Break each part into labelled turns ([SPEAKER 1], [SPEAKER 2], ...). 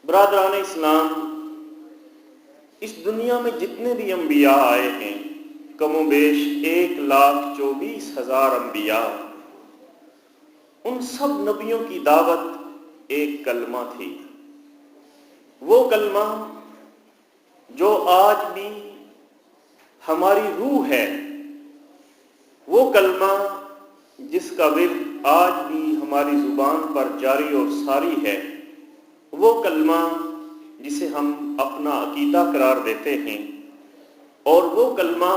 [SPEAKER 1] برادران اسلام، اس دنیا میں جتنے بھی انبیاء آئے ہیں، کم و بیش 1,24,000 انبیاء، ان سب نبیوں کی دعوت ایک کلمہ تھی۔ وہ کلمہ جو آج بھی ہماری روح ہے، وہ کلمہ جس کا ورد آج بھی ہماری زبان پر جاری اور ساری ہے، وہ کلمہ جسے ہم اپنا عقیدہ قرار دیتے ہیں، اور وہ کلمہ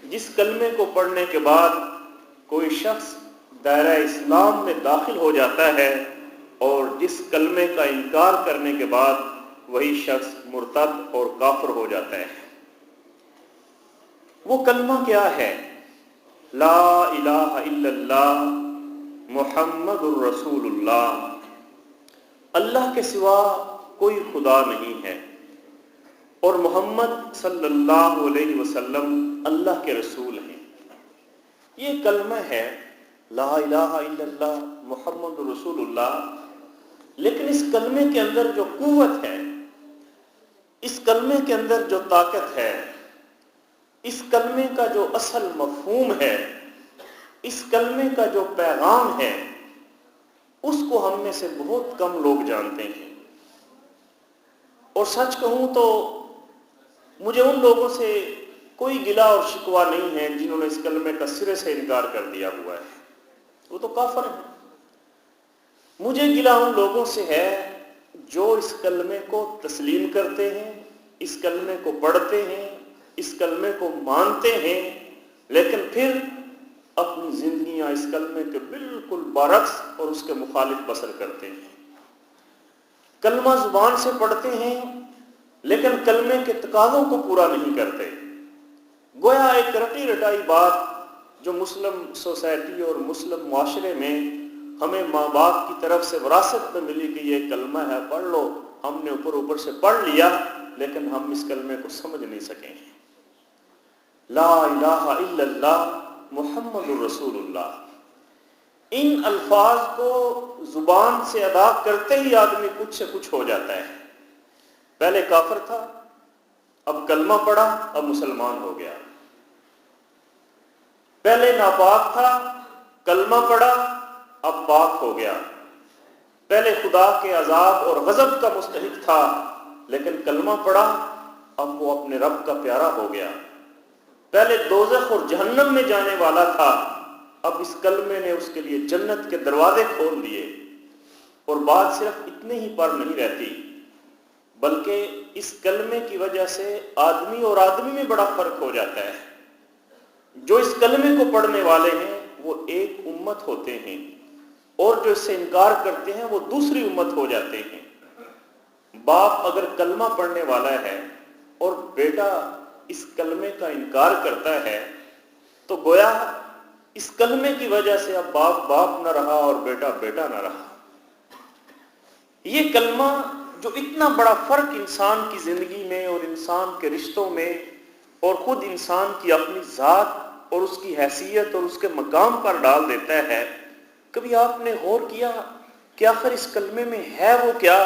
[SPEAKER 1] جس کلمے کو پڑھنے کے بعد کوئی شخص دائرہ اسلام میں داخل ہو جاتا ہے، اور جس کلمے کا انکار کرنے کے بعد وہی شخص مرتد اور کافر ہو جاتا ہے۔ وہ کلمہ کیا ہے؟ لا الہ الا اللہ محمد الرسول اللہ، اللہ کے سوا کوئی خدا نہیں ہے، اور محمد صلی اللہ علیہ وسلم اللہ کے رسول ہیں۔ یہ کلمہ ہے لا الہ الا اللہ محمد رسول اللہ، لیکن اس کلمے کے اندر جو قوت ہے، اس کلمے کے اندر جو طاقت ہے، اس کلمے کا جو اصل مفہوم ہے، اس کلمے کا جو پیغام ہے، اس کو ہم میں سے بہت کم لوگ جانتے ہیں۔ اور سچ کہوں تو مجھے ان لوگوں سے کوئی گلہ اور شکوہ نہیں ہے جنہوں نے اس کلمے کا سرے سے انکار کر دیا ہوا ہے، وہ تو کافر ہیں۔ مجھے گلہ ان لوگوں سے ہے جو اس کلمے کو تسلیم کرتے ہیں، اس کلمے کو پڑھتے ہیں، اس کلمے کو مانتے ہیں، لیکن پھر اپنی زندگیاں اس کلمے کے بالکل برعکس اور اس کے مخالف بسر کرتے ہیں۔ کلمہ زبان سے پڑھتے ہیں، لیکن کلمے کے تقاضوں کو پورا نہیں کرتے۔ گویا ایک رٹی رٹائی بات جو مسلم سوسائٹی اور مسلم معاشرے میں ہمیں ماں باپ کی طرف سے وراثت میں ملی کہ یہ کلمہ ہے، پڑھ لو، ہم نے اوپر سے پڑھ لیا، لیکن ہم اس کلمے کو سمجھ نہیں سکیں۔ لا الہ الا اللہ محمد الرسول اللہ، ان الفاظ کو زبان سے ادا کرتے ہی آدمی کچھ سے کچھ ہو جاتا ہے۔ پہلے کافر تھا، اب کلمہ پڑھا، اب مسلمان ہو گیا۔ پہلے ناپاک تھا، کلمہ پڑھا، اب پاک ہو گیا۔ پہلے خدا کے عذاب اور غضب کا مستحق تھا، لیکن کلمہ پڑھا، اب وہ اپنے رب کا پیارا ہو گیا۔ پہلے دوزخ اور جہنم میں جانے والا تھا، اب اس کلمے نے اس کے لیے جنت کے دروازے کھول دیے۔ اور بات صرف اتنے ہی پر نہیں رہتی، بلکہ اس کلمے کی وجہ سے آدمی اور آدمی میں بڑا فرق ہو جاتا ہے۔ جو اس کلمے کو پڑھنے والے ہیں وہ ایک امت ہوتے ہیں، اور جو اس سے انکار کرتے ہیں وہ دوسری امت ہو جاتے ہیں۔ باپ اگر کلمہ پڑھنے والا ہے اور بیٹا اس کلمے کا انکار کرتا ہے، تو گویا اس کلمے کی وجہ سے اب باپ باپ نہ رہا اور بیٹا بیٹا نہ رہا۔ یہ کلمہ جو اتنا بڑا فرق انسان کی زندگی میں اور انسان کے رشتوں میں اور خود انسان کی اپنی ذات اور اس کی حیثیت اور اس کے مقام پر ڈال دیتا ہے، کبھی آپ نے غور کیا کہ آخر اس کلمے میں ہے وہ کیا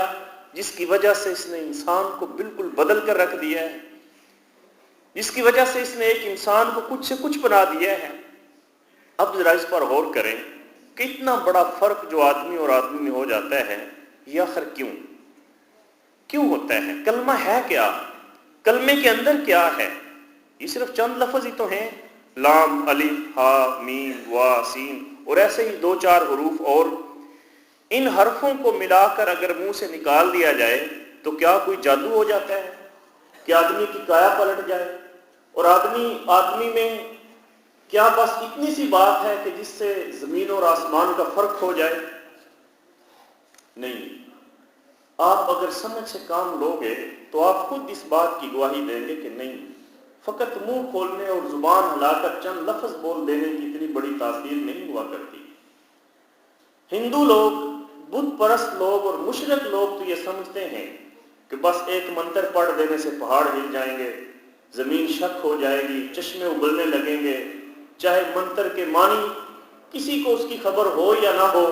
[SPEAKER 1] جس کی وجہ سے اس نے انسان کو بالکل بدل کر رکھ دیا ہے، جس کی وجہ سے اس نے ایک انسان کو کچھ سے کچھ بنا دیا ہے؟ اب ذرا اس پر غور کریں کہ اتنا بڑا فرق جو آدمی اور آدمی میں ہو جاتا ہے، یہ آخر کیوں ہوتا ہے؟ کلمہ ہے کیا؟ کلمے کے اندر کیا ہے؟ یہ صرف چند لفظ ہی تو ہیں، لام، الف، ہا، میم، وا، سین، اور ایسے ہی 2-4 حروف، اور ان حرفوں کو ملا کر اگر منہ سے نکال دیا جائے تو کیا کوئی جادو ہو جاتا ہے کہ آدمی کی کایا پلٹ جائے؟ اور آدمی میں کیا بس اتنی سی بات ہے کہ جس سے زمین اور آسمان کا فرق ہو جائے؟ نہیں، آپ اگر سمجھ سے کام لوگے تو آپ خود اس بات کی گواہی دیں گے کہ نہیں، فقط منہ کھولنے اور زبان ہلا کر چند لفظ بول دینے کی اتنی بڑی تاثیر نہیں ہوا کرتی۔ ہندو لوگ، بت پرست لوگ اور مشرک لوگ تو یہ سمجھتے ہیں کہ بس ایک منتر پڑھ دینے سے پہاڑ ہل جائیں گے، زمین شک ہو جائے گی، چشمے ابلنے لگیں گے، چاہے منتر کے معنی کسی کو اس کی خبر ہو یا نہ ہو،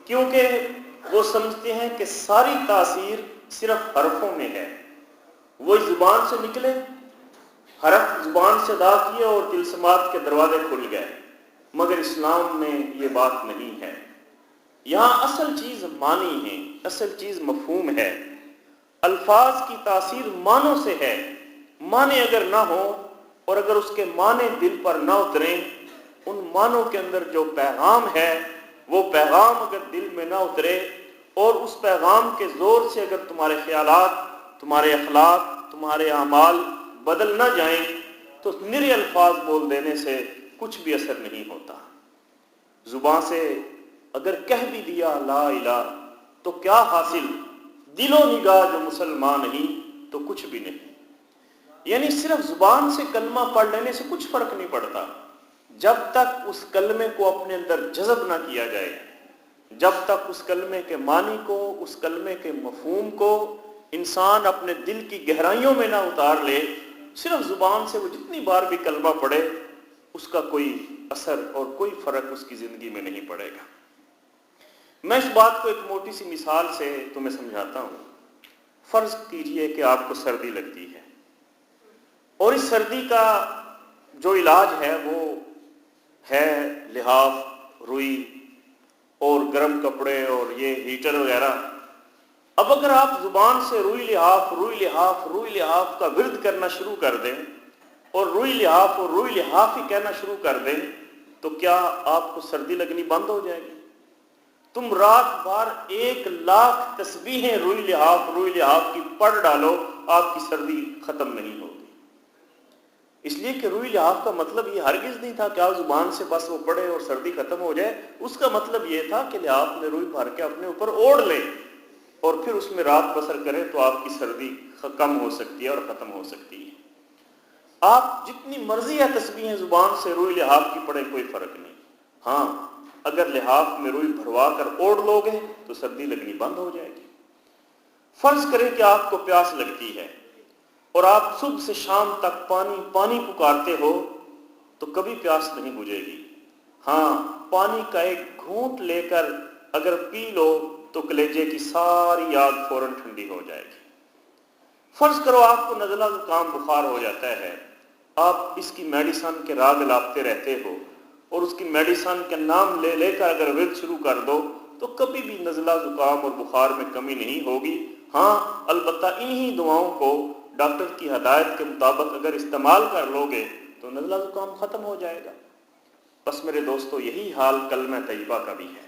[SPEAKER 1] کیونکہ وہ سمجھتے ہیں کہ ساری تاثیر صرف حرفوں میں ہے، وہی زبان سے نکلے، حرف زبان سے ادا کیے اور طلسمات کے دروازے کھل گئے، مگر اسلام میں یہ بات نہیں ہے۔ یہاں اصل چیز معنی ہے، اصل چیز مفہوم ہے۔ الفاظ کی تاثیر معنوں سے ہے۔ معنی اگر نہ ہو اور اگر اس کے معنی دل پر نہ اتریں، ان معنوں کے اندر جو پیغام ہے وہ پیغام اگر دل میں نہ اترے اور اس پیغام کے زور سے اگر تمہارے خیالات، تمہارے اخلاق، تمہارے اعمال بدل نہ جائیں تو نرے الفاظ بول دینے سے کچھ بھی اثر نہیں ہوتا۔ زبان سے اگر کہہ بھی دیا لا الہ تو کیا حاصل؟ دل و نگاہ جو مسلمان نہیں تو کچھ بھی نہیں۔ یعنی صرف زبان سے کلمہ پڑھ لینے سے کچھ فرق نہیں پڑتا جب تک اس کلمے کو اپنے اندر جذب نہ کیا جائے، جب تک اس کلمے کے معنی کو، اس کلمے کے مفہوم کو انسان اپنے دل کی گہرائیوں میں نہ اتار لے۔ صرف زبان سے وہ جتنی بار بھی کلمہ پڑھے اس کا کوئی اثر اور کوئی فرق اس کی زندگی میں نہیں پڑے گا۔ میں اس بات کو ایک موٹی سی مثال سے تمہیں سمجھاتا ہوں۔ فرض کیجئے کہ آپ کو سردی لگتی ہے اور اس سردی کا جو علاج ہے وہ ہے لحاف، روئی اور گرم کپڑے اور یہ ہیٹر وغیرہ۔ اب اگر آپ زبان سے روئی لحاف روئی لحاف روئی لحاف کا ورد کرنا شروع کر دیں اور روئی لحاف اور روئی لحاف ہی کہنا شروع کر دیں تو کیا آپ کو سردی لگنی بند ہو جائے گی؟ تم رات بھر 1,00,000 تسبیحیں روئی لحاف کی پڑھ ڈالو، آپ کی سردی ختم نہیں ہوگی۔ اس لیے کہ روئی لحاف کا مطلب یہ ہرگز نہیں تھا کہ آپ زبان سے بس وہ پڑھے اور سردی ختم ہو جائے۔ اس کا مطلب یہ تھا کہ لحاف میں روئی بھر کے اپنے اوپر اوڑھ لیں اور پھر اس میں رات بسر کریں تو آپ کی سردی کم ہو سکتی ہے اور ختم ہو سکتی ہے۔ آپ جتنی مرضی ہے تسبیحیں زبان سے روئی لحاف کی پڑھیں، کوئی فرق نہیں۔ ہاں اگر لحاف میں روئی بھروا کر اوڑھ لو گے تو سردی لگنی بند ہو جائے گی۔ فرض کریں کہ آپ کو پیاس لگتی ہے اور آپ صبح سے شام تک پانی پانی پکارتے ہو تو کبھی پیاس نہیں بجھے گی۔ ہاں پانی کا ایک گھونٹ لے کر اگر پی لو تو کلیجے کی ساری یاد فوراً ٹھنڈی ہو جائے گی۔ فرض کرو آپ کو نزلہ زکام بخار ہو جاتا ہے، آپ اس کی میڈیسن کے راگ لاپتے رہتے ہو اور اس کی میڈیسن کے نام لے لے کر اگر ورد شروع کر دو تو کبھی بھی نزلہ زکام اور بخار میں کمی نہیں ہوگی۔ ہاں البتہ انہی دعاؤں کو ڈاکٹر کی ہدایت کے مطابق اگر استعمال کر لو گے تو نزلہ زکام ختم ہو جائے گا۔ بس میرے دوستو یہی حال کلمہ طیبہ کا بھی ہے۔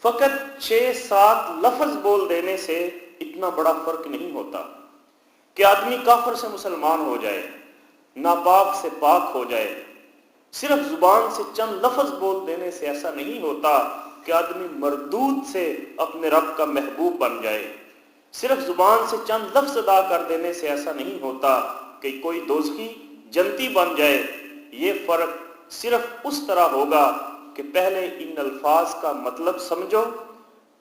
[SPEAKER 1] فقط 6-7 لفظ بول دینے سے اتنا بڑا فرق نہیں ہوتا کہ آدمی کافر سے مسلمان ہو جائے، ناپاک سے پاک ہو جائے۔ صرف زبان سے چند لفظ بول دینے سے ایسا نہیں ہوتا کہ آدمی مردود سے اپنے رب کا محبوب بن جائے۔ صرف زبان سے چند لفظ ادا کر دینے سے ایسا نہیں ہوتا کہ کوئی دوزخی جنتی بن جائے۔ یہ فرق صرف اس طرح ہوگا کہ پہلے ان الفاظ کا مطلب سمجھو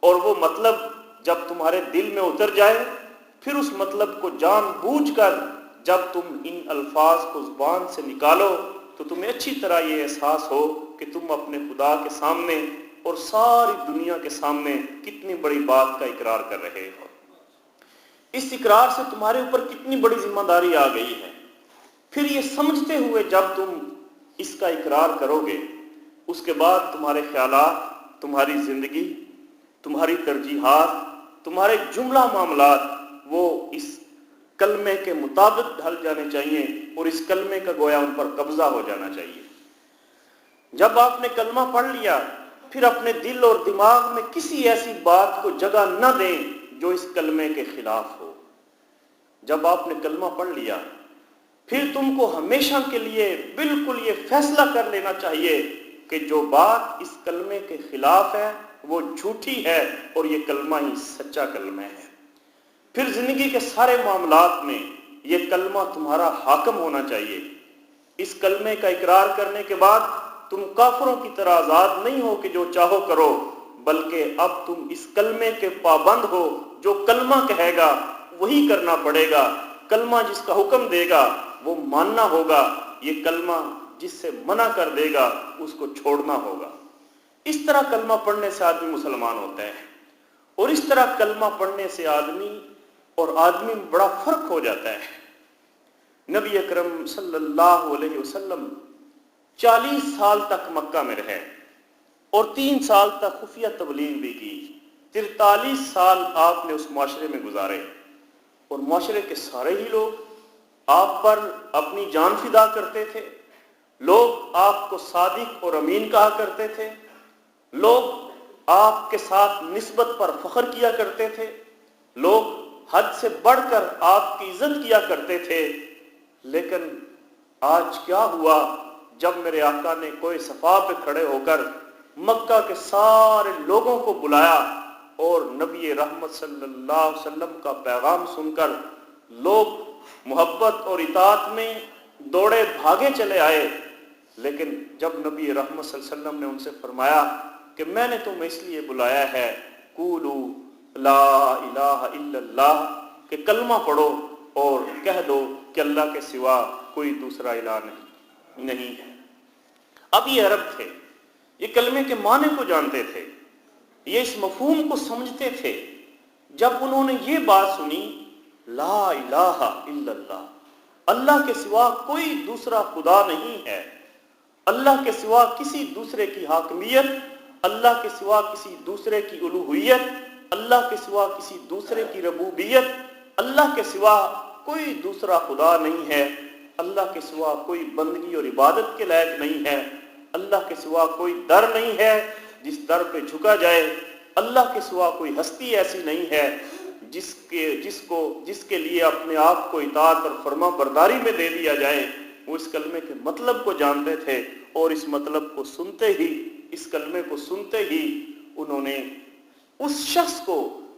[SPEAKER 1] اور وہ مطلب جب تمہارے دل میں اتر جائے پھر اس مطلب کو جان بوجھ کر جب تم ان الفاظ کو زبان سے نکالو تو تمہیں اچھی طرح یہ احساس ہو کہ تم اپنے خدا کے سامنے اور ساری دنیا کے سامنے کتنی بڑی بات کا اقرار کر رہے ہو۔ اس اقرار سے تمہارے اوپر کتنی بڑی ذمہ داری آ گئی ہے۔ پھر یہ سمجھتے ہوئے جب تم اس کا اقرار کرو گے اس کے بعد تمہارے خیالات، تمہاری زندگی، تمہاری ترجیحات، تمہارے جملہ معاملات وہ اس کلمے کے مطابق ڈھل جانے چاہیے اور اس کلمے کا گویا ان پر قبضہ ہو جانا چاہیے۔ جب آپ نے کلمہ پڑھ لیا پھر اپنے دل اور دماغ میں کسی ایسی بات کو جگہ نہ دیں جو اس کلمے کے خلاف ہو۔ جب آپ نے کلمہ پڑھ لیا پھر تم کو ہمیشہ کے لیے بالکل یہ فیصلہ کر لینا چاہیے کہ جو بات اس کلمے کے خلاف ہے وہ جھوٹی ہے اور یہ کلمہ ہی سچا کلمہ ہے۔ پھر زندگی کے سارے معاملات میں یہ کلمہ تمہارا حاکم ہونا چاہیے۔ اس کلمے کا اقرار کرنے کے بعد تم کافروں کی طرح آزاد نہیں ہو کہ جو چاہو کرو، بلکہ اب تم اس کلمے کے پابند ہو۔ جو کلمہ کہے گا وہی کرنا پڑے گا، کلمہ جس کا حکم دے گا وہ ماننا ہوگا، یہ کلمہ جس سے منع کر دے گا اس کو چھوڑنا ہوگا۔ اس طرح کلمہ پڑھنے سے آدمی مسلمان ہوتا ہے اور اس طرح کلمہ پڑھنے سے آدمی اور آدمی میں بڑا فرق ہو جاتا ہے۔ نبی اکرم صلی اللہ علیہ وسلم 40 سال تک مکہ میں رہے اور 3 سال تک خفیہ تبلیغ بھی کی۔ 43 سال آپ نے اس معاشرے میں گزارے اور معاشرے کے سارے ہی لوگ آپ پر اپنی جان فدا کرتے تھے، لوگ آپ کو صادق اور امین کہا کرتے تھے، لوگ آپ کے ساتھ نسبت پر فخر کیا کرتے تھے، لوگ حد سے بڑھ کر آپ کی عزت کیا کرتے تھے۔ لیکن آج کیا ہوا جب میرے آقا نے کوئی صفا پہ کھڑے ہو کر مکہ کے سارے لوگوں کو بلایا اور نبی رحمت صلی اللہ علیہ وسلم کا پیغام سن کر لوگ محبت اور اطاعت میں دوڑے بھاگے چلے آئے، لیکن جب نبی رحمت صلی اللہ علیہ وسلم نے ان سے فرمایا کہ میں نے تمہیں اس لیے بلایا ہے، قولوا لا الہ الا اللہ، کہ کلمہ پڑھو اور کہہ دو کہ اللہ کے سوا کوئی دوسرا الہ نہیں ہے۔ اب یہ عرب تھے، یہ کلمے کے معنی کو جانتے تھے، یہ اس مفہوم کو سمجھتے تھے۔ جب انہوں نے یہ بات سنی لا الہ الا اللہ، اللہ کے سوا کوئی دوسرا خدا نہیں ہے، اللہ کے سوا کسی دوسرے کی حاکمیت، اللہ کے سوا کسی دوسرے کی الوہیت، اللہ کے سوا کسی دوسرے کی ربوبیت، اللہ کے سوا کوئی دوسرا خدا نہیں ہے، اللہ کے سوا کوئی بندگی اور عبادت کے لائق نہیں ہے، اللہ کے سوا کوئی در نہیں ہے جس در پہ جھکا جائے، اللہ کے سوا کوئی ہستی ایسی نہیں ہے جس کے لیے اپنے آپ کو اطاعت اور فرما برداری میں دے دیا جائے۔ وہ اس کلمے کے مطلب کو جانتے تھے اور اس مطلب کو سنتے ہی، اس کلمے کو سنتے ہی انہوں نے اس شخص کو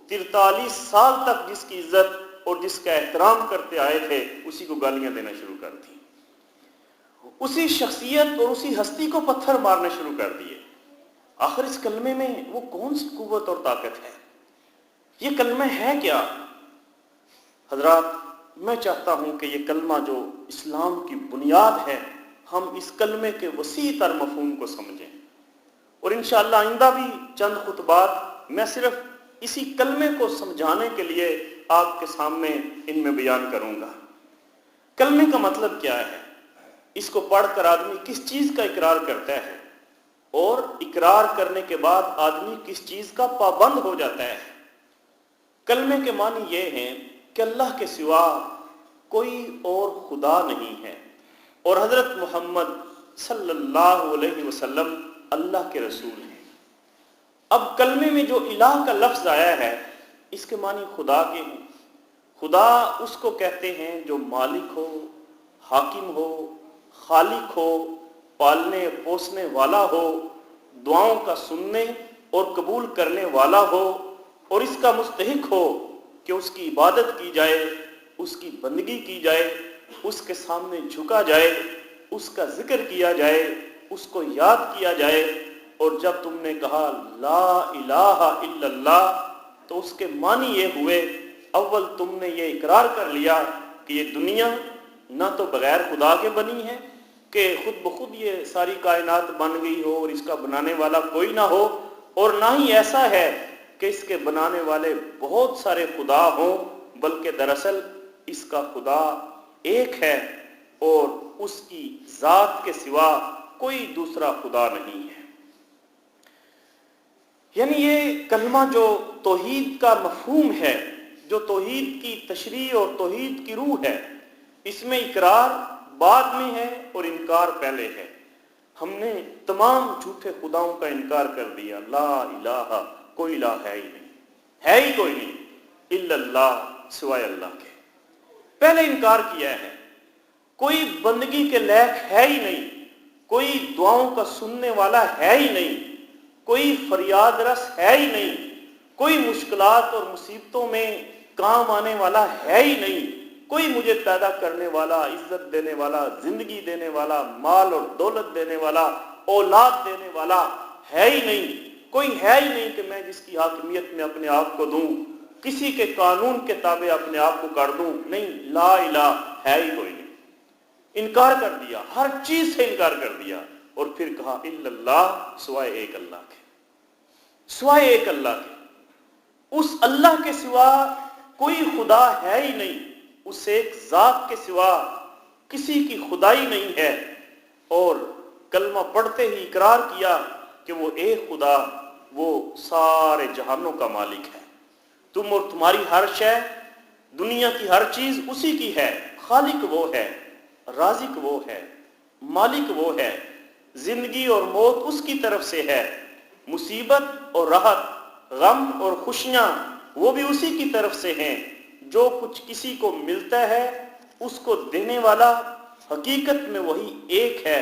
[SPEAKER 1] 43 سال تک جس کی عزت اور جس کا احترام کرتے آئے تھے اسی کو گالیاں دینا شروع کر دی، اسی شخصیت اور اسی ہستی کو پتھر مارنے شروع کر دیے۔ آخر اس کلمے میں وہ کون سی قوت اور طاقت ہے؟ یہ کلمہ ہے کیا؟ حضرات، میں چاہتا ہوں کہ یہ کلمہ جو اسلام کی بنیاد ہے، ہم اس کلمے کے وسیع تر مفہوم کو سمجھیں، اور انشاءاللہ آئندہ بھی چند خطبات میں صرف اسی کلمے کو سمجھانے کے لیے آپ کے سامنے ان میں بیان کروں گا۔ کلمے کا مطلب کیا ہے؟ اس کو پڑھ کر آدمی کس چیز کا اقرار کرتا ہے اور اقرار کرنے کے بعد آدمی کس چیز کا پابند ہو جاتا ہے۔ کلمے کے معنی یہ ہیں کہ اللہ کے سوا کوئی اور خدا نہیں ہے اور حضرت محمد صلی اللہ علیہ وسلم اللہ کے رسول ہیں۔ اب کلمے میں جو الہ کا لفظ آیا ہے اس کے معنی خدا کے ہیں۔ خدا اس کو کہتے ہیں جو مالک ہو، حاکم ہو، خالق ہو، پالنے پوسنے والا ہو، دعاؤں کا سننے اور قبول کرنے والا ہو اور اس کا مستحق ہو کہ اس کی عبادت کی جائے، اس کی بندگی کی جائے، اس کے سامنے جھکا جائے، اس کا ذکر کیا جائے، اس کو یاد کیا جائے۔ اور جب تم نے کہا لا الہ الا اللہ تو اس کے معنی یہ ہوئے، اول تم نے یہ اقرار کر لیا کہ یہ دنیا نہ تو بغیر خدا کے بنی ہے کہ خود بخود یہ ساری کائنات بن گئی ہو اور اس کا بنانے والا کوئی نہ ہو، اور نہ ہی ایسا ہے کہ اس کے بنانے والے بہت سارے خدا ہوں، بلکہ دراصل اس کا خدا ایک ہے اور اس کی ذات کے سوا کوئی دوسرا خدا نہیں ہے۔ یعنی یہ کلمہ جو توحید کا مفہوم ہے، جو توحید کی تشریح اور توحید کی روح ہے، اس میں اقرار بعد میں ہے اور انکار پہلے ہے۔ ہم نے تمام جھوٹے خداؤں کا انکار کر دیا، لا الہ، کوئی الہ ہے ہی نہیں، ہے ہی کوئی نہیں الا اللہ، سوائے اللہ کے۔ پہلے انکار کیا ہے، کوئی بندگی کے لائق ہے ہی نہیں، کوئی دعاؤں کا سننے والا ہے ہی نہیں، کوئی فریاد رس ہے ہی نہیں، کوئی مشکلات اور مصیبتوں میں کام آنے والا ہے ہی نہیں، کوئی مجھے پیدا کرنے والا، عزت دینے والا، زندگی دینے والا، مال اور دولت دینے والا، اولاد دینے والا ہے ہی نہیں، کوئی ہے ہی نہیں کہ میں جس کی حاکمیت میں اپنے آپ کو دوں، کسی کے قانون کے تابع اپنے آپ کو کر دوں، نہیں، لا الہ، ہے ہی کوئی نہیں۔ انکار کر دیا، ہر چیز سے انکار کر دیا، اور پھر کہا الا اللہ، سوائے ایک اللہ کے، سوائے ایک اللہ کے۔ اس اللہ کے سوا کوئی خدا ہے ہی نہیں، اس ایک ذات کے سوا کسی کی خدائی نہیں ہے، اور کلمہ پڑھتے ہی اقرار کیا کہ وہ ایک خدا، وہ سارے جہانوں کا مالک ہے۔ تم اور تمہاری ہر شے، دنیا کی ہر چیز اسی کی ہے، خالق وہ ہے، رازق وہ ہے، مالک وہ ہے، زندگی اور موت اس کی طرف سے ہے، مصیبت اور راحت، غم اور خوشیاں وہ بھی اسی کی طرف سے ہیں۔ جو کچھ کسی کو ملتا ہے اس کو دینے والا حقیقت میں وہی ایک ہے،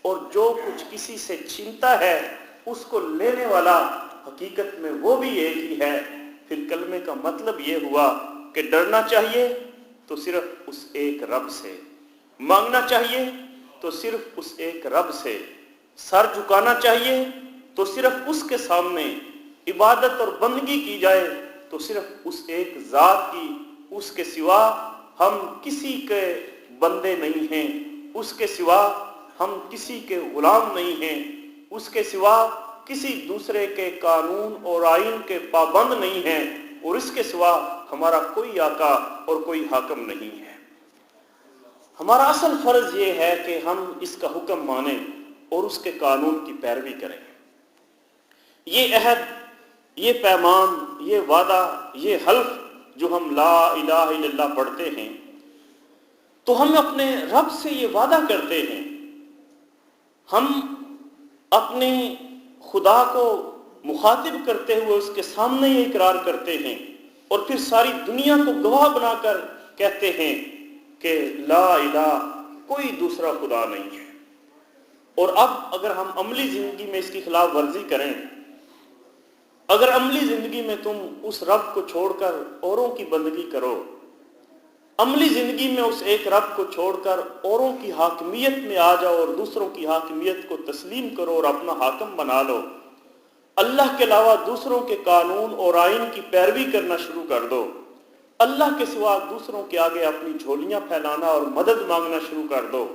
[SPEAKER 1] اور جو کچھ کسی سے چھینتا ہے اس کو لینے والا حقیقت میں وہ بھی ایک ہی ہے۔ پھر کلمے کا مطلب یہ ہوا کہ ڈرنا چاہیے تو صرف اس ایک رب سے، مانگنا چاہیے تو صرف اس ایک رب سے، سر جھکانا چاہیے تو صرف اس کے سامنے، عبادت اور بندگی کی جائے تو صرف اس ایک ذات کی، اس کے سوا ہم کسی کے بندے نہیں ہیں، اس کے سوا ہم کسی کے غلام نہیں ہیں، اس کے سوا کسی دوسرے کے قانون اور آئین کے پابند نہیں ہیں، اور اس کے سوا ہمارا کوئی آقا اور کوئی حاکم نہیں ہے۔ ہمارا اصل فرض یہ ہے کہ ہم اس کا حکم مانیں اور اس کے قانون کی پیروی کریں۔ یہ عہد، یہ پیمان، یہ وعدہ، یہ حلف جو ہم لا الہ الا اللہ پڑھتے ہیں، تو ہم اپنے رب سے یہ وعدہ کرتے ہیں، ہم اپنے خدا کو مخاطب کرتے ہوئے اس کے سامنے یہ اقرار کرتے ہیں، اور پھر ساری دنیا کو گواہ بنا کر کہتے ہیں کہ لا الہ، کوئی دوسرا خدا نہیں ہے۔ اور اب اگر ہم عملی زندگی میں اس کی خلاف ورزی کریں، اگر عملی زندگی میں تم اس رب کو چھوڑ کر اوروں کی بندگی کرو، عملی زندگی میں اس ایک رب کو چھوڑ کر اوروں کی حاکمیت میں آ جاؤ اور دوسروں کی حاکمیت کو تسلیم کرو اور اپنا حاکم بنا لو، اللہ کے علاوہ دوسروں کے قانون اور آئین کی پیروی کرنا شروع کر دو، اللہ کے سوا دوسروں کے آگے اپنی جھولیاں پھیلانا اور مدد مانگنا شروع کر دو،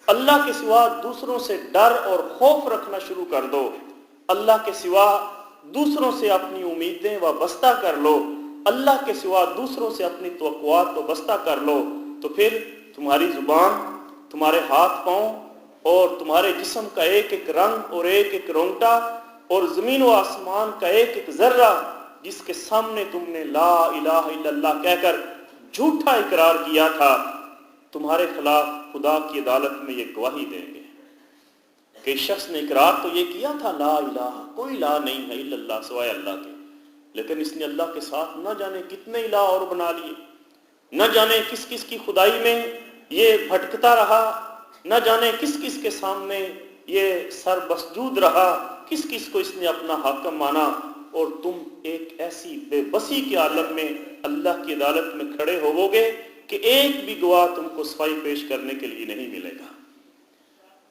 [SPEAKER 1] اللہ کے سوا دوسروں سے ڈر اور خوف رکھنا شروع کر دو، اللہ کے سوا دوسروں سے اپنی امیدیں وابستہ کر لو، اللہ کے سوا دوسروں سے اپنی توقعات وابستہ کر لو، تو پھر تمہاری زبان، تمہارے ہاتھ پاؤں اور تمہارے جسم کا ایک ایک رنگ اور ایک ایک رونگٹا اور زمین و آسمان کا ایک ایک ذرہ جس کے سامنے تم نے لا الہ الا اللہ کہہ کر جھوٹا اقرار کیا تھا، تمہارے خلاف خدا کی عدالت میں یہ گواہی دیں گے کہ اس شخص نے اقرار تو یہ کیا تھا لا الہ، کوئی لا نہیں ہے الا اللہ سوائے اللہ کے، لیکن اس نے اللہ کے ساتھ نہ جانے کتنے الہ اور بنا لیے، نہ جانے کس کس کی خدائی میں یہ بھٹکتا رہا، نہ جانے کس کس کے سامنے یہ سر بسجود رہا، کس کس کو اس نے اپنا حاکم مانا، اور تم ایک ایسی بے بسی کے عالم میں اللہ کی عدالت میں کھڑے ہوو گے کہ ایک بھی گواہ تم کو صفائی پیش کرنے کے لیے نہیں ملے گا۔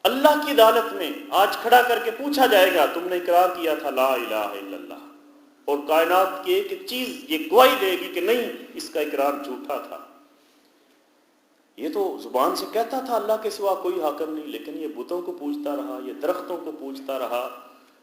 [SPEAKER 1] اللہ کی عدالت میں آج کھڑا کر کے پوچھا جائے گا تم نے اقرار کیا تھا لا الہ الا اللہ، اور کائنات کی ایک ایک چیز یہ گواہی دے گی کہ نہیں، اس کا اقرار جھوٹا تھا۔ یہ تو زبان سے کہتا تھا اللہ کے سوا کوئی حاکم نہیں، لیکن یہ بتوں کو پوجتا رہا، یہ درختوں کو پوجتا رہا،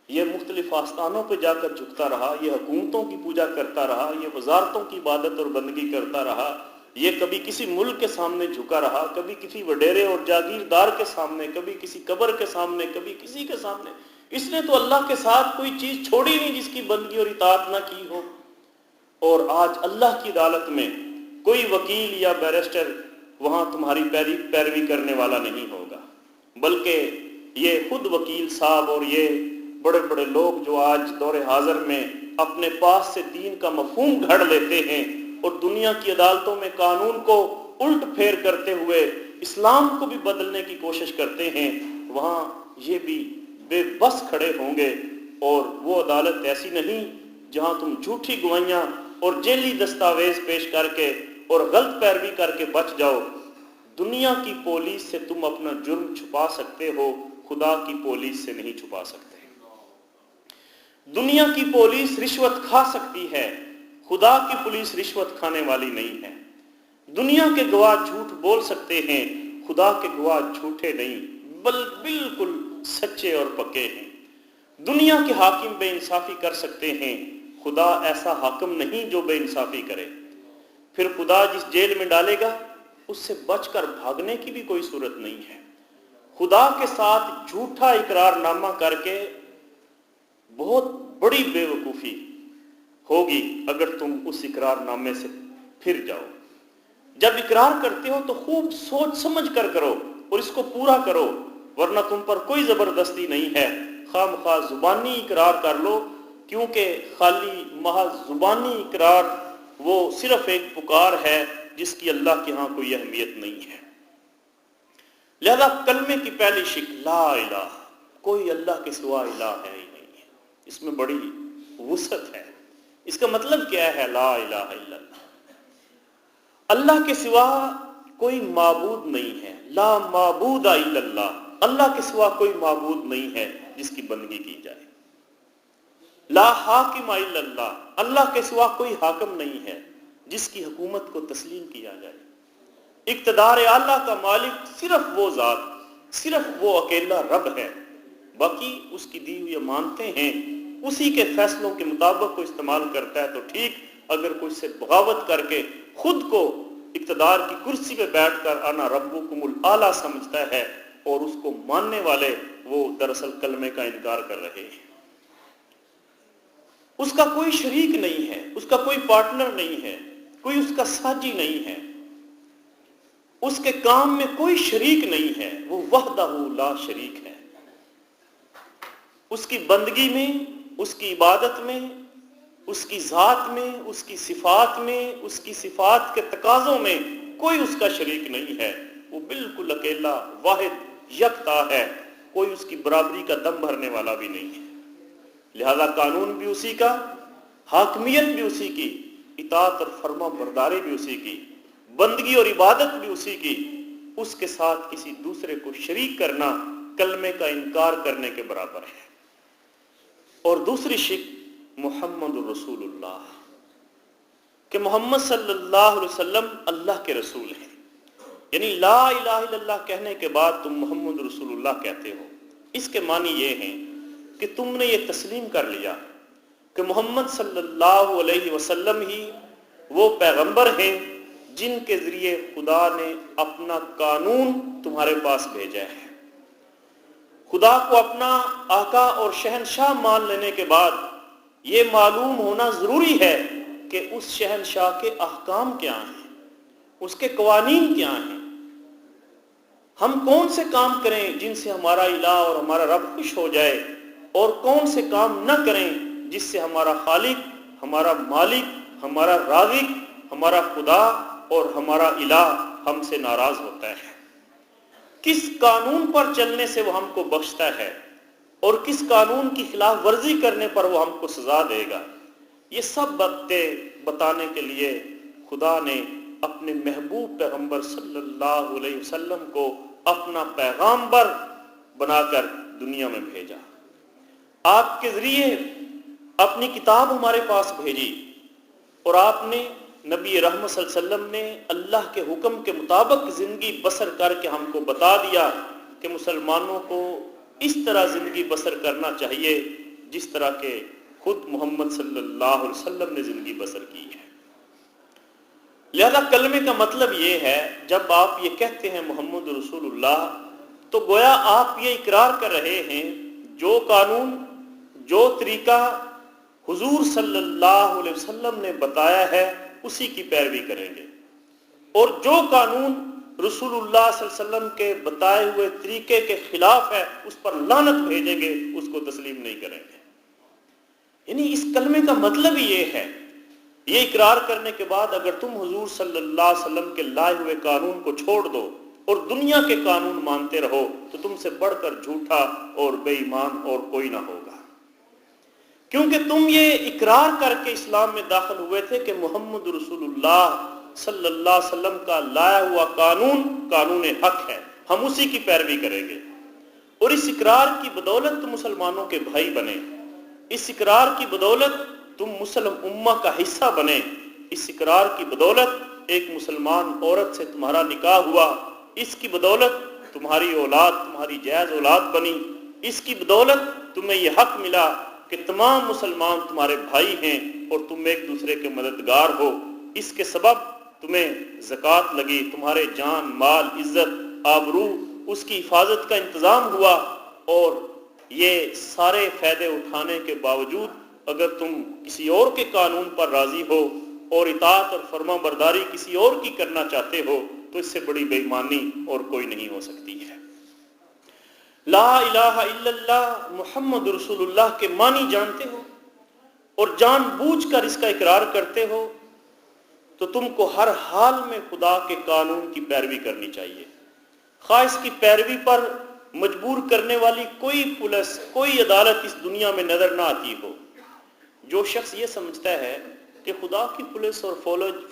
[SPEAKER 1] یہ مختلف آستانوں پہ جا کر جھکتا رہا، یہ حکومتوں کی پوجا کرتا رہا، یہ وزارتوں کی عبادت اور بندگی کرتا رہا، یہ کبھی کسی ملک کے سامنے جھکا رہا، کبھی کسی وڈیرے اور جاگیردار کے سامنے، کبھی کسی قبر کے سامنے، کبھی کسی کے سامنے۔ اس نے تو اللہ کے ساتھ کوئی چیز چھوڑی نہیں جس کی بندگی اور اطاعت نہ کی ہو۔ اور آج اللہ کی عدالت میں کوئی وکیل یا بیرسٹر وہاں تمہاری پیروی کرنے والا نہیں ہوگا، بلکہ یہ خود وکیل صاحب اور یہ بڑے بڑے لوگ جو آج دور حاضر میں اپنے پاس سے دین کا مفہوم گھڑ لیتے ہیں اور دنیا کی عدالتوں میں قانون کو الٹ پھیر کرتے ہوئے اسلام کو بھی بدلنے کی کوشش کرتے ہیں، وہاں یہ بھی بے بس کھڑے ہوں گے۔ اور وہ عدالت ایسی نہیں جہاں تم جھوٹی گواہیاں اور جعلی دستاویز پیش کر کے اور غلط پیروی کر کے بچ جاؤ۔ دنیا کی پولیس سے تم اپنا جرم چھپا سکتے ہو، خدا کی پولیس سے نہیں چھپا سکتے۔ دنیا کی پولیس رشوت کھا سکتی ہے، خدا کی پولیس رشوت کھانے والی نہیں ہے۔ دنیا کے گواہ جھوٹ بول سکتے ہیں، خدا کے گواہ جھوٹے نہیں بالکل سچے اور پکے ہیں۔ دنیا کے حاکم بے انصافی کر سکتے ہیں، خدا ایسا حاکم نہیں جو بے انصافی کرے۔ پھر خدا جس جیل میں ڈالے گا اس سے بچ کر بھاگنے کی بھی کوئی صورت نہیں ہے۔ خدا کے ساتھ جھوٹا اقرار نامہ کر کے بہت بڑی بے وقوفی ہوگی اگر تم اس اقرار نامے سے پھر جاؤ۔ جب اقرار کرتے ہو تو خوب سوچ سمجھ کر کرو اور اس کو پورا کرو، ورنہ تم پر کوئی زبردستی نہیں ہے۔ خواہ مخواہ زبانی اقرار کر لو، کیونکہ خالی محض زبانی اقرار وہ صرف ایک پکار ہے جس کی اللہ کے ہاں کوئی اہمیت نہیں ہے۔ لہذا کلمے کی پہلی شک لا الہ، کوئی اللہ کے سوا الہ ہے ہی نہیں ہے۔ اس میں بڑی وسعت ہے۔ اس کا مطلب کیا ہے لا الہ الا اللہ؟ اللہ کے سوا کوئی معبود نہیں ہے، لا معبود الا اللہ، اللہ کے سوا کوئی معبود نہیں ہے جس کی بندگی کی جائے۔ لا حاکم الا اللہ، اللہ کے سوا کوئی حاکم نہیں ہے جس کی حکومت کو تسلیم کیا جائے۔ اقتدار اعلیٰ کا مالک صرف وہ ذات، صرف وہ اکیلا رب ہے، باقی اس کی دی ہوئی مانتے ہیں، اسی کے فیصلوں کے مطابق کو استعمال کرتا ہے تو ٹھیک، اگر کوئی سے بغاوت کر کے خود کو اقتدار کی کرسی پہ بیٹھ کر انا ربکم الاعلیٰ سمجھتا ہے اور اس کو ماننے والے وہ دراصل کلمے کا انکار کر رہے ہیں۔ اس کا کوئی شریک نہیں ہے، اس کا کوئی پارٹنر نہیں ہے، کوئی اس کا ساجی نہیں ہے، اس کے کام میں کوئی شریک نہیں ہے، وہ وحدہ لا شریک ہے۔ اس کی بندگی میں، اس کی عبادت میں، اس کی ذات میں، اس کی صفات میں، اس کی صفات کے تقاضوں میں کوئی اس کا شریک نہیں ہے۔ وہ بالکل اکیلا واحد یکتا ہے، کوئی اس کی برابری کا دم بھرنے والا بھی نہیں ہے۔ لہذا قانون بھی اسی کا، حاکمیت بھی اسی کی، اطاعت اور فرما برداری بھی اسی کی، بندگی اور عبادت بھی اسی کی۔ اس کے ساتھ کسی دوسرے کو شریک کرنا کلمے کا انکار کرنے کے برابر ہے۔ اور دوسری شک محمد الرسول اللہ، کہ محمد صلی اللہ علیہ وسلم اللہ کے رسول ہیں، یعنی لا الہ الا اللہ کہنے کے بعد تم محمد رسول اللہ کہتے ہو، اس کے معنی یہ ہیں کہ تم نے یہ تسلیم کر لیا کہ محمد صلی اللہ علیہ وسلم ہی وہ پیغمبر ہیں جن کے ذریعے خدا نے اپنا قانون تمہارے پاس بھیجا ہے۔ خدا کو اپنا آقا اور شہنشاہ مان لینے کے بعد یہ معلوم ہونا ضروری ہے کہ اس شہنشاہ کے احکام کیا ہیں، اس کے قوانین کیا ہیں، ہم کون سے کام کریں جن سے ہمارا الہ اور ہمارا رب خوش ہو جائے، اور کون سے کام نہ کریں جس سے ہمارا خالق، ہمارا مالک، ہمارا رازق، ہمارا خدا اور ہمارا الہ ہم سے ناراض ہوتا ہے۔ کس قانون پر چلنے سے وہ ہم کو بخشتا ہے اور کس قانون کی خلاف ورزی کرنے پر وہ ہم کو سزا دے گا، یہ سب باتیں بتانے کے لیے خدا نے اپنے محبوب پیغمبر صلی اللہ علیہ وسلم کو اپنا پیغامبر بنا کر دنیا میں بھیجا۔ آپ کے ذریعے اپنی کتاب ہمارے پاس بھیجی، اور آپ نے نبی رحمت صلی اللہ علیہ وسلم نے اللہ کے حکم کے مطابق زندگی بسر کر کے ہم کو بتا دیا کہ مسلمانوں کو اس طرح زندگی بسر کرنا چاہیے جس طرح کہ خود محمد صلی اللہ علیہ وسلم نے زندگی بسر کی ہے۔ لہذا کلمے کا مطلب یہ ہے، جب آپ یہ کہتے ہیں محمد رسول اللہ، تو گویا آپ یہ اقرار کر رہے ہیں جو قانون، جو طریقہ حضور صلی اللہ علیہ وسلم نے بتایا ہے اسی کی پیروی کریں گے، اور جو قانون رسول اللہ صلی اللہ علیہ وسلم کے بتائے ہوئے طریقے کے خلاف ہے اس پر لعنت بھیجیں گے، اس کو تسلیم نہیں کریں گے۔ یعنی اس کلمے کا مطلب ہی یہ ہے۔ یہ اقرار کرنے کے بعد اگر تم حضور صلی اللہ علیہ وسلم کے لائے ہوئے قانون کو چھوڑ دو اور دنیا کے قانون مانتے رہو تو تم سے بڑھ کر جھوٹا اور بے ایمان اور کوئی نہ ہوگا، کیونکہ تم یہ اقرار کر کے اسلام میں داخل ہوئے تھے کہ محمد رسول اللہ صلی اللہ علیہ وسلم کا لایا ہوا قانون حق ہے، ہم اسی کی پیروی کریں گے، اور اس اقرار کی بدولت تم مسلمانوں کے بھائی بنے، اس اقرار کی بدولت تم مسلم امہ کا حصہ بنے، اس اقرار کی بدولت ایک مسلمان عورت سے تمہارا نکاح ہوا، اس کی بدولت تمہاری اولاد تمہاری جائز اولاد بنی، اس کی بدولت تمہیں یہ حق ملا کہ تمام مسلمان تمہارے بھائی ہیں اور تم ایک دوسرے کے مددگار ہو۔ اس کے سبب تمہیں زکوٰۃ لگی، تمہارے جان مال عزت آبرو اس کی حفاظت کا انتظام ہوا، اور یہ سارے فائدے اٹھانے کے باوجود اگر تم کسی اور کے قانون پر راضی ہو اور اطاعت اور فرما برداری کسی اور کی کرنا چاہتے ہو تو اس سے بڑی بے ایمانی اور کوئی نہیں ہو سکتی ہے۔ لا الہ الا اللہ محمد رسول اللہ کے معنی جانتے ہو اور جان بوجھ کر اس کا اقرار کرتے ہو تو تم کو ہر حال میں خدا کے قانون کی پیروی کرنی چاہیے، خواہ اس کی پیروی پر مجبور کرنے والی کوئی پولیس کوئی عدالت اس دنیا میں نظر نہ آتی ہو۔ جو شخص یہ سمجھتا ہے کہ خدا کی پولیس اور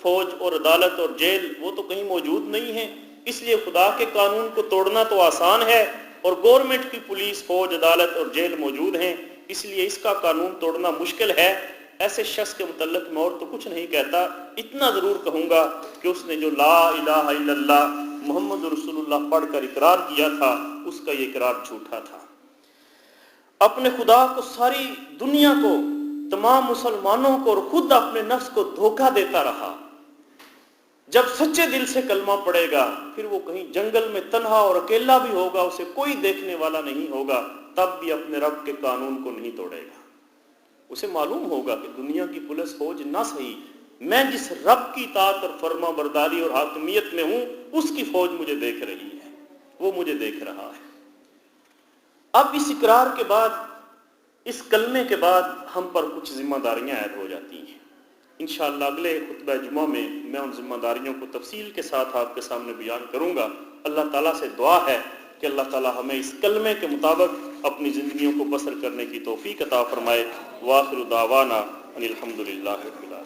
[SPEAKER 1] فوج اور عدالت اور جیل وہ تو کہیں موجود نہیں ہے، اس لیے خدا کے قانون کو توڑنا تو آسان ہے، اور گورنمنٹ کی پولیس فوج عدالت اور جیل موجود ہیں اس لیے اس کا قانون توڑنا مشکل ہے، ایسے شخص کے متعلق میں اور تو کچھ نہیں کہتا، اتنا ضرور کہوں گا کہ اس نے جو لا الہ الا اللہ محمد رسول اللہ پڑھ کر اقرار کیا تھا اس کا یہ اقرار جھوٹا تھا۔ اپنے خدا کو، ساری دنیا کو، تمام مسلمانوں کو اور خود اپنے نفس کو دھوکہ دیتا رہا۔ جب سچے دل سے کلمہ پڑے گا پھر وہ کہیں جنگل میں تنہا اور اکیلا بھی ہوگا، اسے کوئی دیکھنے والا نہیں ہوگا، تب بھی اپنے رب کے قانون کو نہیں توڑے گا۔ اسے معلوم ہوگا کہ دنیا کی پولیس فوج نہ صحیح، میں جس رب کی اطاعت اور فرما برداری اور حاکمیت میں ہوں اس کی فوج مجھے دیکھ رہی ہے، وہ مجھے دیکھ رہا ہے۔ اب اس اقرار کے بعد، اس کلمے کے بعد ہم پر کچھ ذمہ داریاں عائد ہو جاتی ہیں۔ انشاءاللہ اگلے خطبہ جمعہ میں میں ان ذمہ داریوں کو تفصیل کے ساتھ آپ کے سامنے بیان کروں گا۔ اللہ تعالیٰ سے دعا ہے کہ اللہ تعالیٰ ہمیں اس کلمے کے مطابق اپنی زندگیوں کو بسر کرنے کی توفیق عطا فرمائے۔ وآخر دعوانا ان الحمد للہ رب العالمین۔